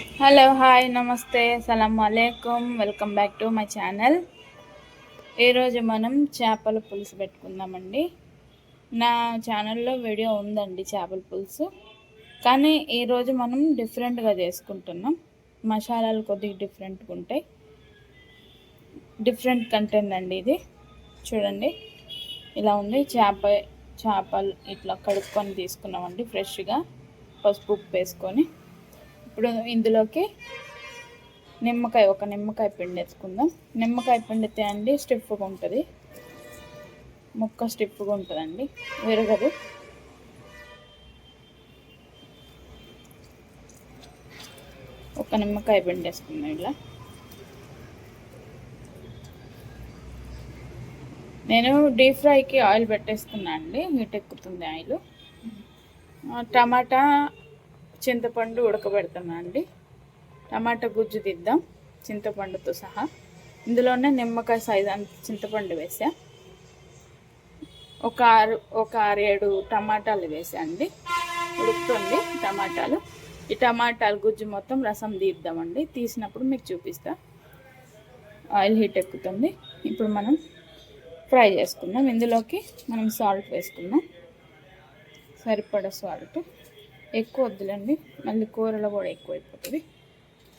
Hello hi నమస్తే సలాం అలైకుం welcome back to my channel. ఈరోజు మనం చేపల పులుసు పెట్టుకుందామండి. నా ఛానల్లో వీడియో ఉందండి చేపల పులుసు, కానీ ఈరోజు మనం డిఫరెంట్గా చేసుకుంటున్నాం. మసాలాలు కొద్దిగా డిఫరెంట్గా ఉంటాయి. డిఫరెంట్ కంటెంట్ అండి ఇది. చూడండి ఇలా ఉంది. చేపలు ఇట్లా కడుక్కొని తీసుకున్నామండి ఫ్రెష్గా, పసుపు ఉప్పు వేసుకొని. ఇప్పుడు ఇందులోకి ఒక నిమ్మకాయ పిండి వేసుకుందాం. నిమ్మకాయ పిండితే అండి స్టిఫ్గా ఉంటుంది, ముక్క స్టిఫ్గా ఉంటుందండి, విరగదు. ఒక నిమ్మకాయ పిండి వేసుకుందాం. ఇలా నేను డీప్ ఫ్రైకి ఆయిల్ పెట్టేసుకున్నా అండి, హీట్ ఎక్కుతుంది ఆయిల్. టమాటా చింతపండు ఉడకబెడుతున్నా అండి. టమాటా గుజ్జు తీద్దాం చింతపండుతో సహా. ఇందులోనే నిమ్మకాయ సైజ్ అంత చింతపండు వేసా. ఒక 6-7 టమాటాలు వేసా అండి. ఉడుకుతుంది టమాటాలు. ఈ టమాటాలు గుజ్జు మొత్తం రసం తీద్దామండి. తీసినప్పుడు మీకు చూపిస్తా. ఆయిల్ హీట్ ఎక్కుతుంది. ఇప్పుడు మనం ఫ్రై చేసుకుందాం. ఇందులోకి మనం సాల్ట్ వేసుకుందాం, సరిపడా సాల్ట్. ఎక్కువ వద్దులండి, మళ్ళీ కూరలో కూడా ఎక్కువ అయిపోతుంది.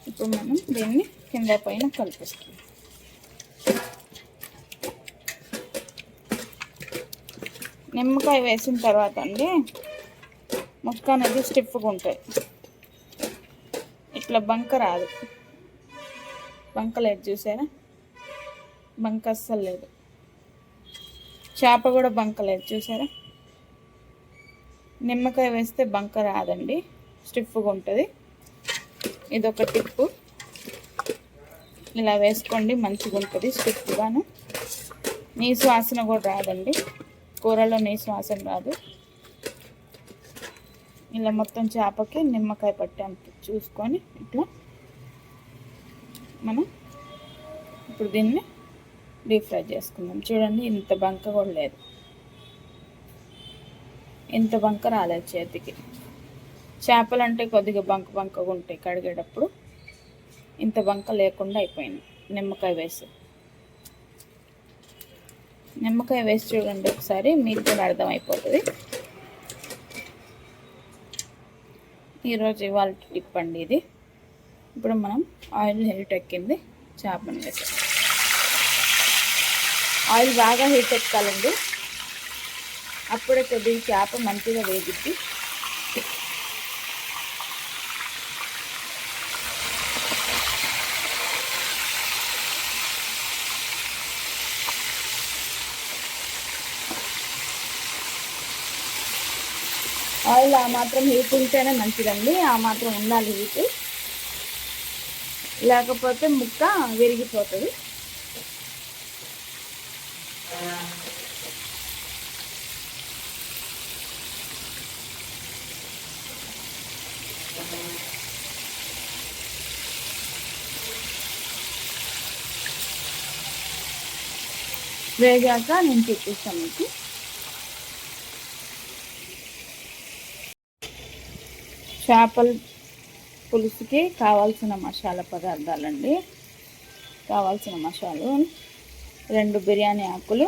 ఇప్పుడు మనం దీన్ని కింద పైన కలిపేస్తాం. నిమ్మకాయ వేసిన తర్వాత అండి ముక్క అనేది స్టిఫ్గా ఉంటుంది. ఇట్లా బంక రాదు. బంక లేదు, చూసారా? బంక అస్సలు లేదు. చేప కూడా బంక లేదు, చూసారా? నిమ్మకాయ వేస్తే బంక రాదండి, స్టిఫ్గా ఉంటుంది. ఇదొక టిప్పు. ఇలా వేసుకోండి, మంచిగా ఉంటుంది స్టిఫ్గాను. నీసు వాసన కూడా రాదండి, కూరలో నీసు వాసన రాదు. ఇలా మొత్తం చేపకి నిమ్మకాయ పట్టేంత చూసుకొని ఇట్లా మనం ఇప్పుడు దీన్ని డీప్ ఫ్రై చేసుకుందాం. చూడండి, ఇంత బంక కూడా లేదు, ఇంత బంక రాలేదు చేతికి. చేపలు అంటే కొద్దిగా బంకగా ఉంటాయి కడిగేటప్పుడు. ఇంత బంక లేకుండా అయిపోయింది నిమ్మకాయ వేసి చూడండి ఒకసారి, మీకు కూడా అర్థమైపోతుంది. ఈరోజు ఇవాళ టిప్ అండి ఇది. ఇప్పుడు మనం ఆయిల్ హీట్ ఎక్కింది, చేపను వేసి. ఆయిల్ బాగా హీట్ ఎక్కాలండి, అప్పుడే కొద్దిగా చేప మంచిగా వేగిద్ది. ఆయిల్ ఆ మాత్రం హీట్ ఉంటేనే మంచిదండి, ఆ మాత్రం ఉండాలి హీట్, లేకపోతే ముక్క విరిగిపోతుంది. వేగాక నేను చూపిస్తాను మీకు. చేపల పులుసుకి కావాల్సిన మసాలా పదార్థాలండి. కావాల్సిన మసాలు: 2 బిర్యానీ ఆకులు,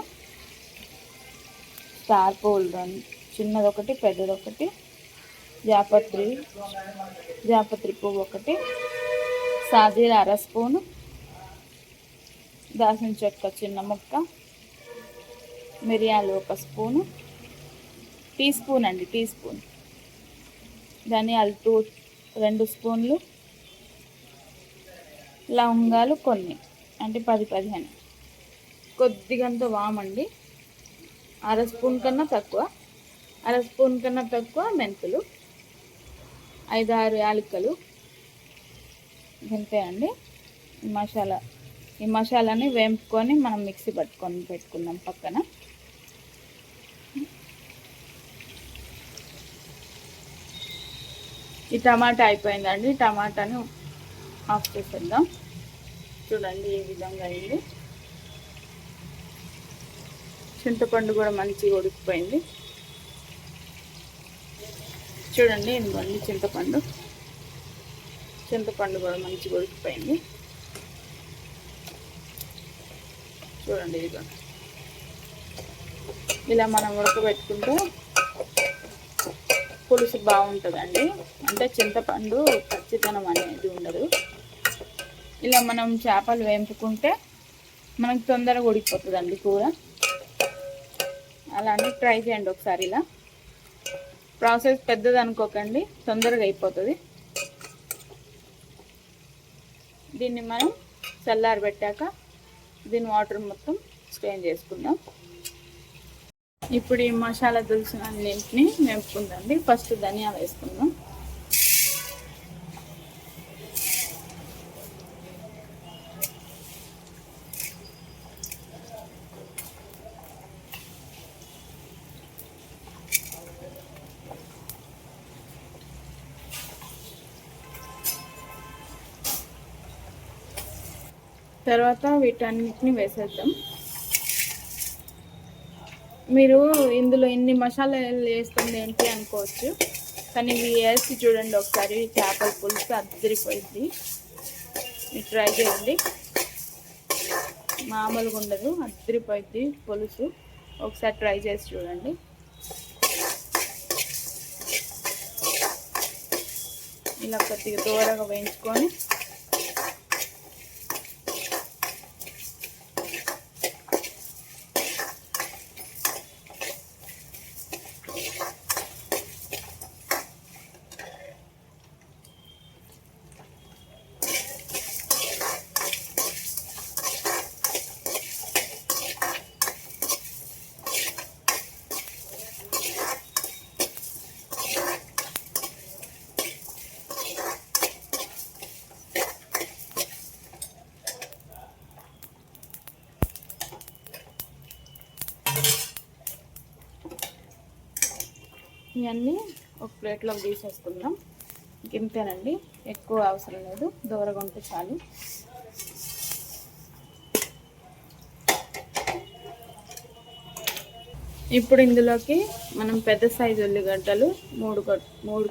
స్టార్ పువ్వులు చిన్నదొకటి పెద్దదొకటి, జాపత్రి పువ్వు 1, సాజీర 1/2 స్పూను, దాల్చిన చెక్క చిన్న ముక్క, మిరియాలు 1 స్పూను, టీ స్పూన్, ధనియాలు 2 స్పూన్లు, లవంగాలు కొన్ని, అంటే 10-15, కొద్దిగంత వామండి, 1/2 స్పూన్ కన్నా తక్కువ మెంతులు, 5-6 యాలకులు. ఇంతే అండి ఈ మసాలాని వేంపుకొని మనం మిక్సీ పెట్టుకుందాం పక్కన. ఈ టమాటా అయిపోయిందండి, టమాటాని ఆఫ్ చేసేద్దాం. చూడండి ఈ విధంగా అయింది. చింతపండు కూడా మంచిగా ఉడికిపోయింది. చూడండి, ఇదిగోండి చింతపండు. చింతపండు కూడా మంచిగా ఉడికిపోయింది. చూడండి, ఇదిగో ఇలా మనం ఉడకబెట్టుకుంటే పులుసు బాగుంటుందండి. అంటే చింతపండు పచ్చితనం అనేది ఉండదు. ఇలా మనం చేపలు వేపుకుంటే మనకు తొందరగా ఉడికిపోతుందండి కూర. అలానే ట్రై చేయండి ఒకసారి. ఇలా ప్రాసెస్ పెద్దది అనుకోకండి, తొందరగా అయిపోతుంది. దీన్ని మనం చల్లారబెట్టాక దీని వాటర్ మొత్తం స్ట్రెయిన్ చేసుకుందాం. ఇప్పుడు ఈ మసాలా దినుసులు అన్నింటినీ వేపుకుందండి. ఫస్ట్ ధనియాలు వేసుకుందాం. తర్వాత వీటన్నిటిని వేసేద్దాం. మీరు ఇందులో ఇన్ని మసాలాలు వేస్తుంది ఏంటి అనుకోవచ్చు, కానీ ఇవి వేసి చూడండి ఒకసారి. చేపల పులుసు అద్దరిపోయింది. మీరు ట్రై చేయండి, మామూలుగా ఉండదు, అద్దరిపోయింది పులుసు. ఒకసారి ట్రై చేసి చూడండి. ఇలా కొద్దిగా దూరంగా వేయించుకొని ఇవన్నీ ఒక ప్లేట్లోకి తీసేసుకుందాం. ఇంతేనండి, ఎక్కువ అవసరం లేదు, దూరగా ఉంటే చాలు. ఇప్పుడు ఇందులోకి మనం పెద్ద సైజు ఉల్లిగడ్డలు మూడు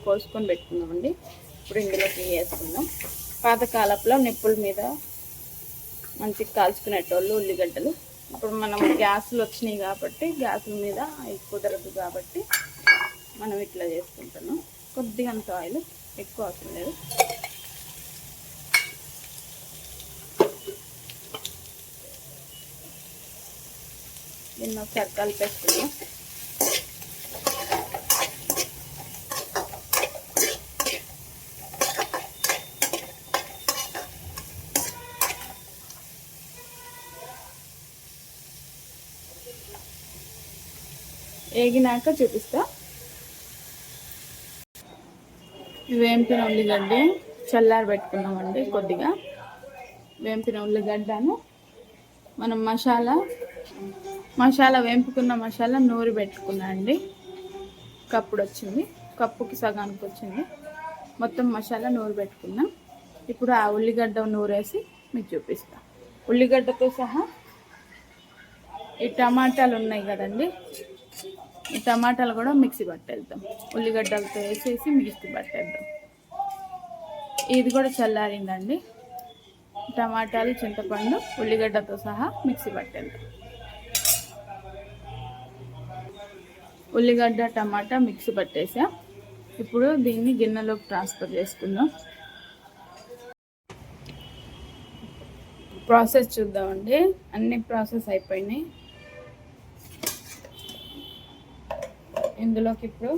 కోసుకొని పెట్టుకుందామండి. ఇప్పుడు ఇందులోకి వేసుకుందాం. పాతకాలపులో నిప్పుల మీద మంచిగా కాల్చుకునేటోళ్ళు ఉల్లిగడ్డలు. ఇప్పుడు మనం గ్యాసులు వచ్చినాయి కాబట్టి గ్యాసుల మీద అవి కుదరదు కాబట్టి మనం ఇట్లా చేసుకుంటున్నాం. కొద్దిగా అంత ఆయిల్, ఎక్కువ అవసరం లేదు. దీన్ని ఒకసారి కలిపేసుకుందాం. వేగినాక చూపిస్తా. వేంపిన ఉల్లిగడ్డ చల్లారి పెట్టుకున్నామండి. కొద్దిగా వేంపిన ఉల్లిగడ్డను మనం మసాలా వేంపుకున్న మసాలా నూరి పెట్టుకున్నా అండి. కప్పుడు వచ్చింది, కప్పుకి సగానికి వచ్చింది. మొత్తం మసాలా నూరి పెట్టుకున్నాం. ఇప్పుడు ఆ ఉల్లిగడ్డ నూరేసి మీకు చూపిస్తా. ఉల్లిగడ్డతో సహా ఈ టమాటాలు ఉన్నాయి కదండి, ఈ టమాటాలు కూడా మిక్సీ పట్టేద్దాం. ఉల్లిగడ్డలతో వేసేసి మిక్సీ పట్టేద్దాం. ఇది కూడా చల్లారిందండి. టమాటాలు, చింతపండు, ఉల్లిగడ్డతో సహా మిక్సీ పట్టేద్దాం. ఉల్లిగడ్డ, టమాటా మిక్సీ పట్టేసా. ఇప్పుడు దీన్ని గిన్నెలోకి ట్రాన్స్ఫర్ చేసుకుందాం. ప్రాసెస్ చూద్దామండి. అన్ని ప్రాసెస్ అయిపోయినాయి. ఇందులోకి ఇప్పుడు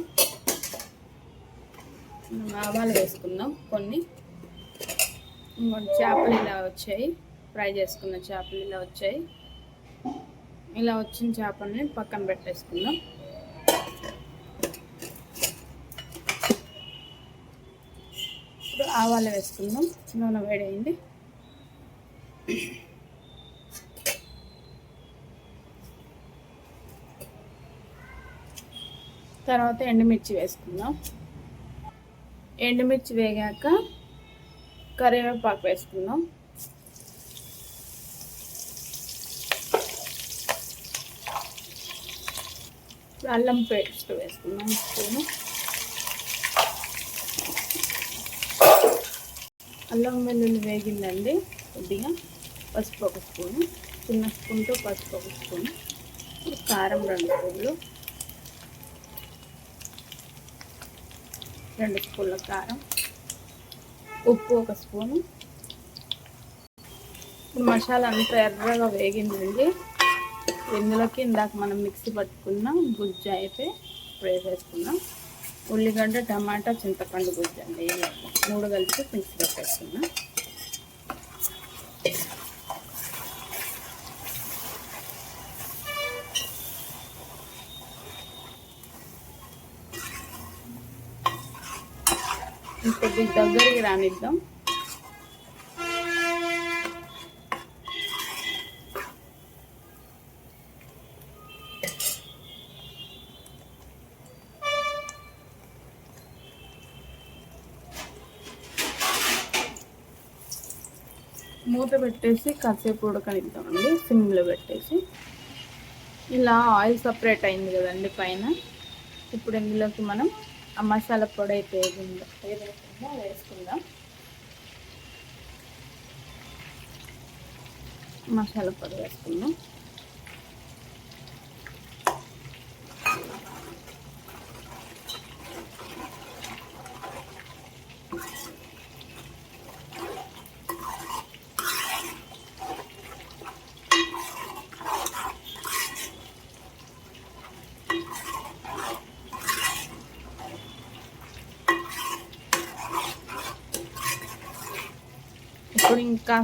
ఆవాలు వేసుకుందాం. కొన్ని చేపలు ఇలా వచ్చాయి, ఫ్రై చేసుకున్న చేపలు ఇలా వచ్చాయి. ఇలా వచ్చిన చేపల్ని పక్కన పెట్టేసుకుందాం. ఇప్పుడు ఆవాలు వేసుకుందాం. నూనె వేడైంది. తర్వాత ఎండుమిర్చి వేసుకుందాం. ఎండుమిర్చి వేగాక కరివేపాకు వేసుకుందాం. అల్లం పేస్ట్ వేసుకుందాం. స్పూను అల్లం వెల్లుల్లి వేగిందండి. కొద్దిగా పసుపు ఒక స్పూను, చిన్న స్పూన్తో పసుపు ఒక స్పూను, కారం 2 స్పూన్లు, 2 స్పూన్ల కారం, ఉప్పు 1 స్పూను. ఇప్పుడు మసాలా అంతా ఎర్రగా వేగిందండి. ఇందులోకి ఇందాక మనం మిక్సీ పట్టుకున్న గుజ్జు అయితే ఇప్పుడు వేసేసుకున్నాం. ఉల్లిగడ్డ, టమాటా, చింతపండు గుజ్జు అండి, 3 కలిపి మిక్సీ పెట్టేసుకున్నాం. కొద్దిగా దగ్గరికి రానిద్దాం. మూత పెట్టేసి కాసేపు ఉడకనిద్దామండి, సిమ్లో పెట్టేసి. ఇలా ఆయిల్ సపరేట్ అయింది కదండి పైన. ఇప్పుడు ఇందులోకి మనం ఆ మసాలా పొడి అయితే ఏదైతుందో వేసుకుందాం. మసాలా పొడి వేసుకుందాం. ఇప్పుడు ఇంకా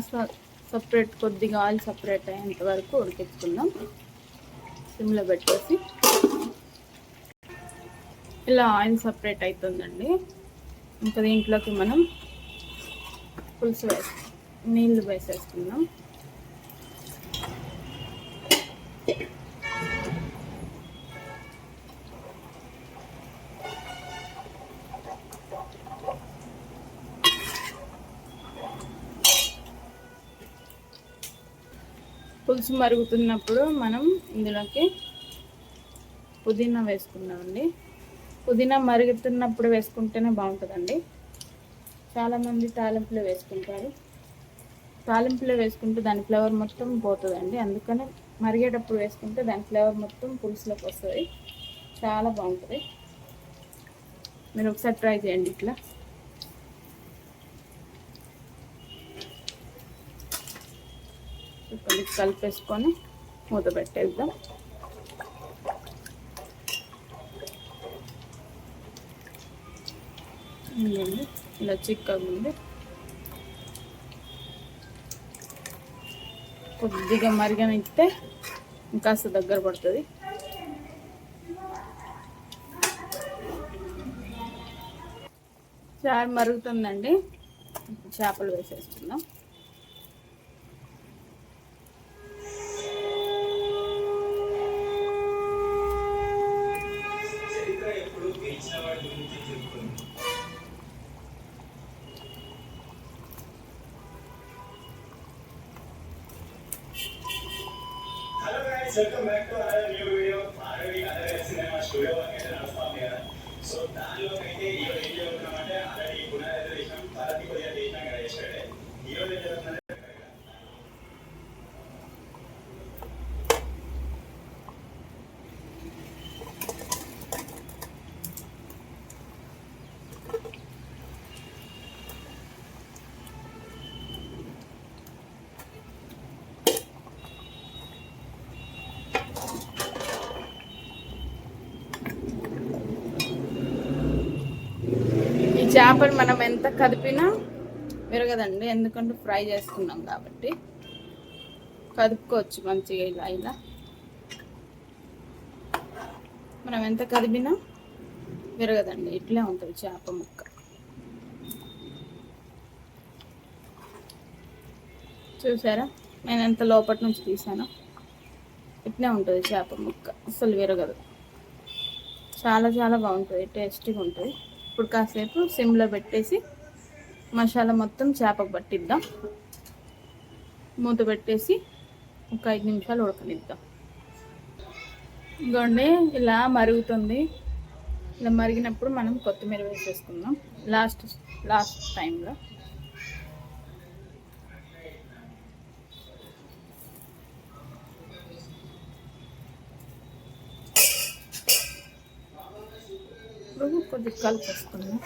సపరేట్ కొద్దిగా ఆయిల్ సపరేట్ అయ్యేంత వరకు ఉడికించుకుందాం సిమ్లో పెట్టేసి. ఇలా ఆయిల్ సపరేట్ అవుతుందండి. ఇంకా దీంట్లోకి మనం పులుసు నీళ్ళు వేసేసుకుందాం. పులుసు మరుగుతున్నప్పుడు మనం ఇందులోకి పుదీనా వేసుకున్నామండి. పుదీనా మరుగుతున్నప్పుడు వేసుకుంటేనే బాగుంటుందండి. చాలామంది తాలింపులో వేసుకుంటారు. తాలింపులో వేసుకుంటే దాని ఫ్లేవర్ మొత్తం పోతుందండి. అందుకని మరిగేటప్పుడు వేసుకుంటే దాని ఫ్లేవర్ మొత్తం పులుసులోకి వస్తుంది, చాలా బాగుంటుంది. మీరు ఒకసారి ట్రై చేయండి ఇట్లా. కొద్దిగా కలిపేసుకొని మూత పెట్టేద్దాం. ఇలా చిక్కగా ఉంది. కొద్దిగా మరిగనిస్తే ఇంకాస్త దగ్గర పడుతుంది. చారు మరుగుతుందండి. చేపలు వేసేసుకుందాం. Welcome back to another new video. Already other cinema studio again namaste here. So దానిలో అయితే ఈ రోజు ఏం జరుగుతుందంటే ఆల్రెడీ పునరుద్ధరణ చేసాం, భారతీ కొరియా చేసాం కదా yesterday. ఈ రోజు ఏం జరుగుతుందంటే చేపలు మనం ఎంత కదిపినా విరగదండి, ఎందుకంటే ఫ్రై చేసుకున్నాం కాబట్టి. కదుపుకోవచ్చు మంచిగా ఇలా ఇలా. మనం ఎంత కదిపినా విరగదండి, ఇట్లే ఉంటుంది చేప ముక్క. చూసారా నేను ఎంత లోపటి నుంచి తీసానో? ఇట్లే ఉంటుంది చేప ముక్క, అసలు విరగదు. చాలా చాలా బాగుంటుంది, టేస్టీగా ఉంటుంది. ఇప్పుడు కాసేపు సిమ్లో పెట్టేసి మసాలా మొత్తం చేపకు పట్టిద్దాం. మూత పెట్టేసి ఒక 5 నిమిషాలు ఉడకనిద్దాం. ఇంకోండి ఇలా మరుగుతుంది. ఇలా మరిగినప్పుడు మనం కొత్తిమీర వేసేసుకుందాం లాస్ట్ టైంలో. కొద్దిగా కలిపేసుకుందాం.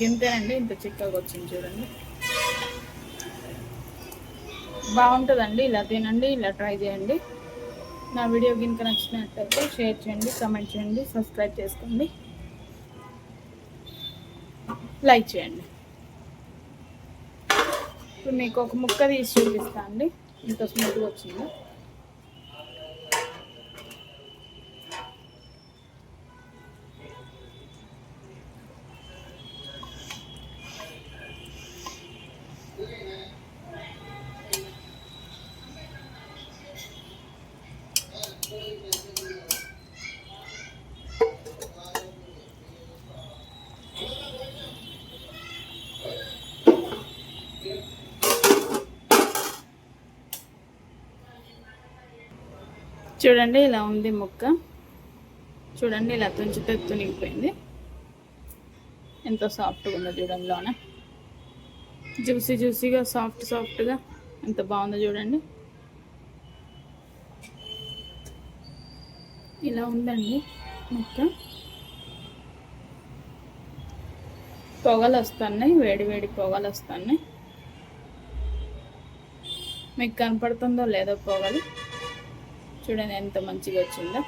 గింతేనండి, ఇంత చిక్కగా వచ్చింది చూడండి. బాగుంటుందండి, ఇలా తినండి, ఇలా ట్రై చేయండి. నా వీడియో కనుక నచ్చినట్లయితే షేర్ చేయండి, కామెంట్ చేయండి, సబ్స్క్రైబ్ చేసుకోండి, లైక్ చేయండి. ఇప్పుడు మీకు ఒక ముక్క తీసి చూపిస్తాను అండి, ఇంత స్మూత్గా వచ్చింది. చూడండి ఇలా ఉంది ముక్క, చూడండి ఇలా తుంచితే తునిగిపోయింది. ఎంతో సాఫ్ట్గా ఉందో చూడండి, లోన జ్యూసీగా సాఫ్ట్గా ఎంత బాగుందో చూడండి. ఇలా ఉందండి ముక్క. పొగలు వస్తున్నాయి, వేడి పొగలు వస్తున్నాయి. మీకు కనపడుతుందో లేదో పొగలు, చూడండి ఎంత మంచిగా వచ్చిందో.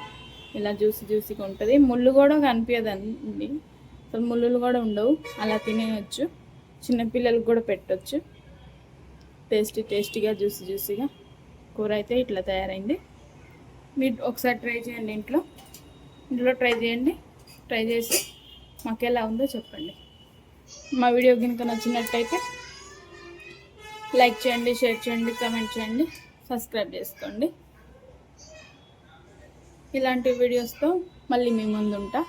ఇలా జ్యూసీగా ఉంటుంది. ముళ్ళు కూడా కనిపించదండి, అసలు ముళ్ళులు కూడా ఉండవు. అలా తినేయచ్చు, చిన్నపిల్లలకు కూడా పెట్టచ్చు. టేస్టీగా జ్యూసీగా కూర అయితే ఇట్లా తయారైంది. మీరు ఒకసారి ట్రై చేయండి, ఇంట్లో ట్రై చేయండి. ట్రై చేసి మాకు ఎలా ఉందో చెప్పండి. మా వీడియో కనుక నచ్చినట్టయితే లైక్ చేయండి, షేర్ చేయండి, కామెంట్ చేయండి, సబ్స్క్రైబ్ చేసుకోండి. ఇలాంటి వీడియోస్తో మళ్ళీ మీ ముందు ఉంటా.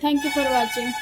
Thank you for watching.